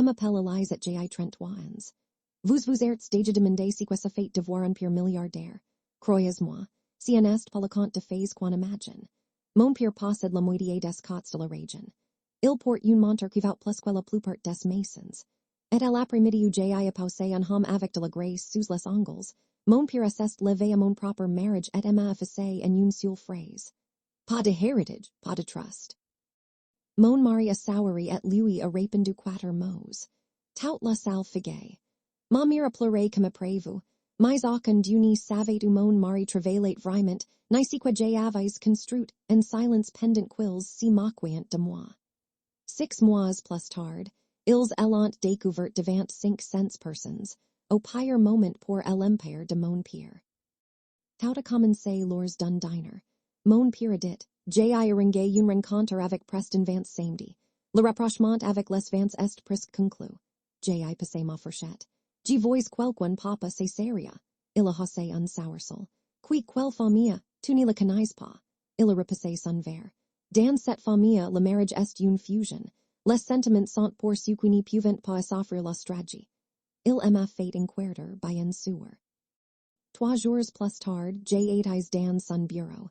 m'appelle Élise at J.I. Trentoines. Vous êtes déjà demandé si quoi ça fait de voir un Père Milliardaire. Croyez-moi, si un est pas le compte de phase qu'on imagine. Mon Père possède la moitié des cots de la région. Il porte une montre qui vaut plus que la plupart des masons. Et à l'après-midi où J.I. a posé un homme avec de la grâce sous les ongles, mon Père assiste levé à mon propre mariage et m'a affiché en une seule phrase. Pas de héritage, pas de trust. Mon mari a souari et lui a répandu 4 mots. Tout la salle figué. Ma mère a pleuré comme prévu. Mais aucun d'uni savait où mon mari travaillait vraiment, ni si quoi j'avais construit, en silence pendant quils si moquant de moi. 6 mois plus tard, ils ayant découvert devant 500 personnes, au pire moment pour l'empire de mon père. Tout a commencé lors d'un dîner. Mon père a dit, j'ai arrangé une rencontre avec Preston Vance samedi. Le rapprochement avec les Vance est presque conclu. J'ai passé ma fourchette. J'ai vois quelqu'un papa c'est seria. Il a hossé un soursel. Qui quelle famille, tu ne le connais pas. Il a repassé son verre. Dans cette famille, le mariage est une fusion. Les sentiments sont pour ceux qui ne peuvent pas s'offrir la stratégie. Il m'a fait inquiéter by un sourd. 3 jours plus tard, j'ai été dans son bureau.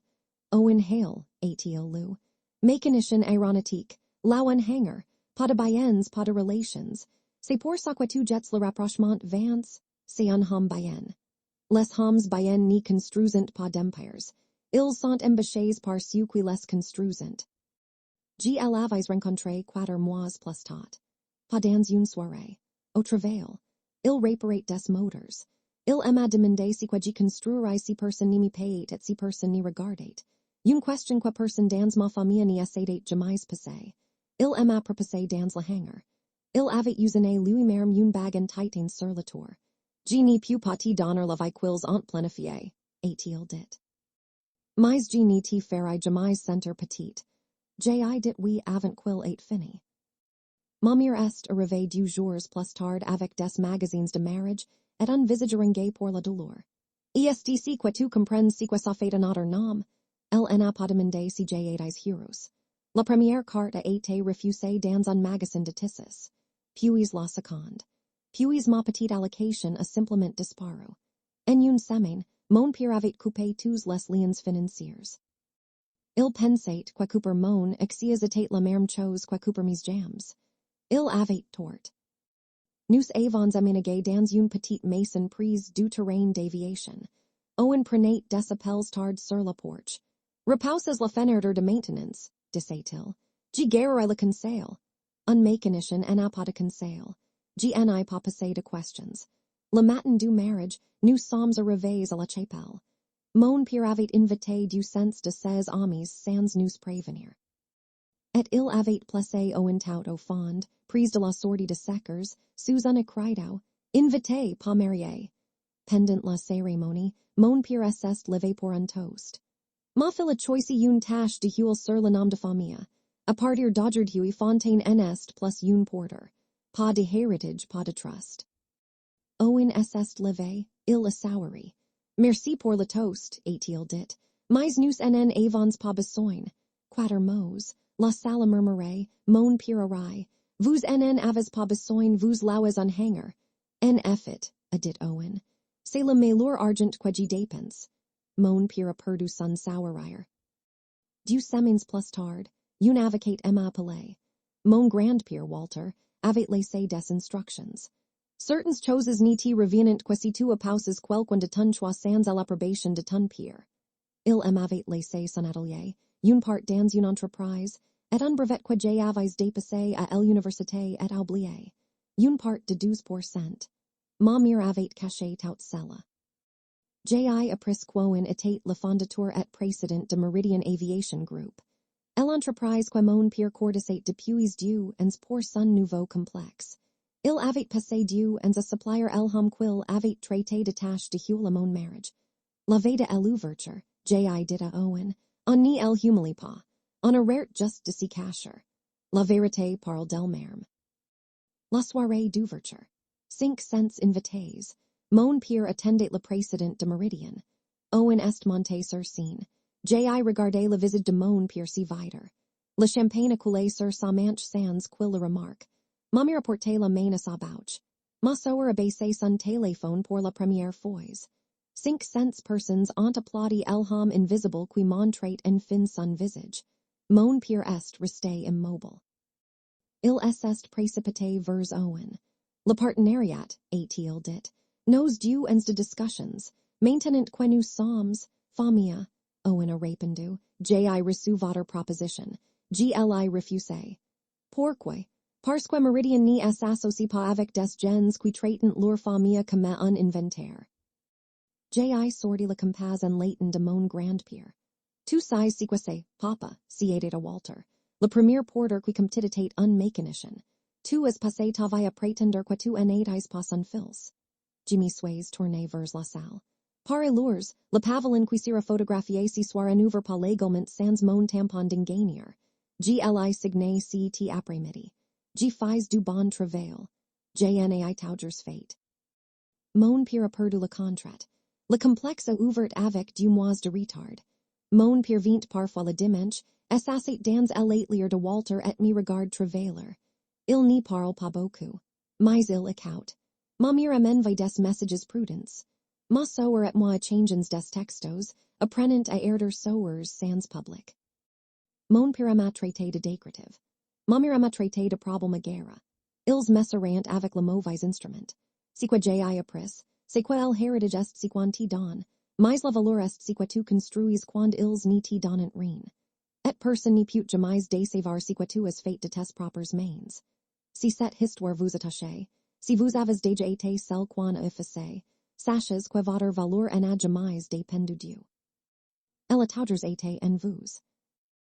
Owen Hale, a-t-il lu. Mécanicien aéronautique, là un hanger, pas de biens, pas de relations. C'est pour ça que tu jettes le rapprochement Vance, c'est un homme bien. Les hommes bien n'y construisent pas d'empires. Ils sont embauchés par ceux qui les construisent. J'ai l'avais rencontré 4 mois plus tard. Pas dans une soirée. Au travail. Il réparait des moteurs. Il m'a demandé si quoi j'y construirais si personne n'y me payait et si personne n'y regardait. Une question quoi personne dans ma famille n'y essayait jamais passer. Il m'a proposé dans le hangar. Il avait usiné lui-même une bague en titan sur la tour. J'y n'y pu pas t'y donner la vie quils ont planifié, a-t-il dit. Mais j'y n'y t'y ferai jamais sentir petite. J'ai dit oui avant quil est fini. Ma mère est arrivée 2 jours plus tard avec des magazines de mariage et un visage arrangé pour la douleur. Est si quoi tu comprends si quoi ça fait un autre nom? Elle n'a pas demandé si j'ai des héros. La première carte a été refusée dans un magasin de tissus. Puis la seconde. Puis ma petite allocation a simplement disparu. En une semaine, mon père avait coupé tous les liens financiers. Il pensait quoi couper mon était la même chose quoi couper mes jambes. Il avait tort. Nous avons aménagé dans une petite maison prise du terrain d'aviation. Owen prenait des appels tard sur la porche. Repouses la fenêtre de maintenance, disait-il. J'y garerai le conseil. Un mécanicien n'a pas de conseil. J'y n'ai pas passé de questions. Le matin du mariage, nous sommes arrivés à la chapelle. Mon père avait invité du sens de ses amis sans nous prévenir. Et il avait placé Owen tout au fond, prise de la sortie de Seckers, sous un écriteau, invité pas marié. Pendant la cérémonie, mon père s'est levé pour un toast. Ma fille a choisi une tâche de huile sur le nom de famille. À partir d'aujourd'hui Fontaine en est plus une porter. Pas de héritage, pas de trust. Owen s'est levé, il a souri. Merci pour le toast, a-t-il dit. Mais nous en avons pas besoin. 4 mots. La salle murmurait, mon père arai. Vous en avez pas besoin, vous lauez un hanger. En effet, a dit Owen. C'est le meilleur argent que j'y dépense. Mon père a perdu son sourire. 2 semaines plus tard, une avocate m'a appelé. Mon grand-père Walter avait laissé des instructions. Certaines choses n'y reviennent que si tu apposes quelqu'un de ton choix sans l'approbation de ton père. Il m'avait laissé son atelier, une part dans une entreprise, et un brevet que j'avais dépassé à l'université et oublié, une part de 12%. Ma mère avait caché toute cela. J'ai appris qu'Owen était le fondateur et président de Meridian Aviation Group. L'entreprise que mon père courtisait depuis Dieu ans pour son nouveau complexe. Il avait passé Dieu ans a supplier l'homme qu'il avait traité de tâche de huile à mon mariage. La veille de l'ouverture, j'ai dit à Owen, on n'y humilie pas. On arrête juste de s'y cacher. La vérité parle d'elle-même. La soirée d'ouverture. 500 invités. Mon père attendait le président de Meridian. Owen est monté sur scène. J'ai regardé le visage de mon père si vider. Le champagne a coulé sur sa manche sans qu'il le remarque. Mamira porter la main à sa bouche. Ma soeur abaissé son téléphone pour la première fois. 500 persons ont applaudi l'homme invisible qui montrait enfin son visage. Mon père est resté immobile. Il est précipité vers Owen. Le partenariat, a-t-il dit, nos deux ans de discussions, maintenant que nous sommes, famille, Owen a répondu, j'ai reçu votre proposition, j'ai refusé. Pourquoi? Parce que Méridien ne s'associe pas avec des gens qui traitent leur famille comme un inventaire. J'ai sorti la comparaison latent de mon grand-père. Tu sais ce que c'est, papa, siete a Walter. Le premier porter qui comptitate un mécanicien. Tu es passé ta vie à prétendre que tu n'étais pas un fils. Jimmy Sways tourné vers la salle. Par ailleurs, le pavelin qui sera photographié ce soir n'ouvre pas légalement sans mon tampon d'ingénieur. Gli signé cet après-midi. G fais du bon travail. Jnai taugers fate. Mon père a perdu le contrat. Le complexe a ouvert avec du mois de retard. Mon père vint parfois le dimanche, s'assait dans l'atelier de Walter et me regarde travailler. Il n'y parle pas beaucoup. Mais il écoute. Ma mère m'envoie des messages prudents. Ma soeur et moi changeons des textos, apprenant à erder soeurs sans public. Mon père m'a traité de décorative. Ma mère m'a traité de problème guerre. Ils messerant avec le mauvais instrument. C'est quoi j'ai appris, c'est quoi el heritage est si quanti don, mais la valeur est si quoi tu construis quand ils n'y ti donnent rien. Et personne n'y put jamais décevoir si quoi tu es fait de tes propres mains. Si cette histoire vous attache, si vous avez déjà été celle qu'on a effacé, sachez que votre valeur n'a jamais dépendu Dieu. Elle a toujours été en vous.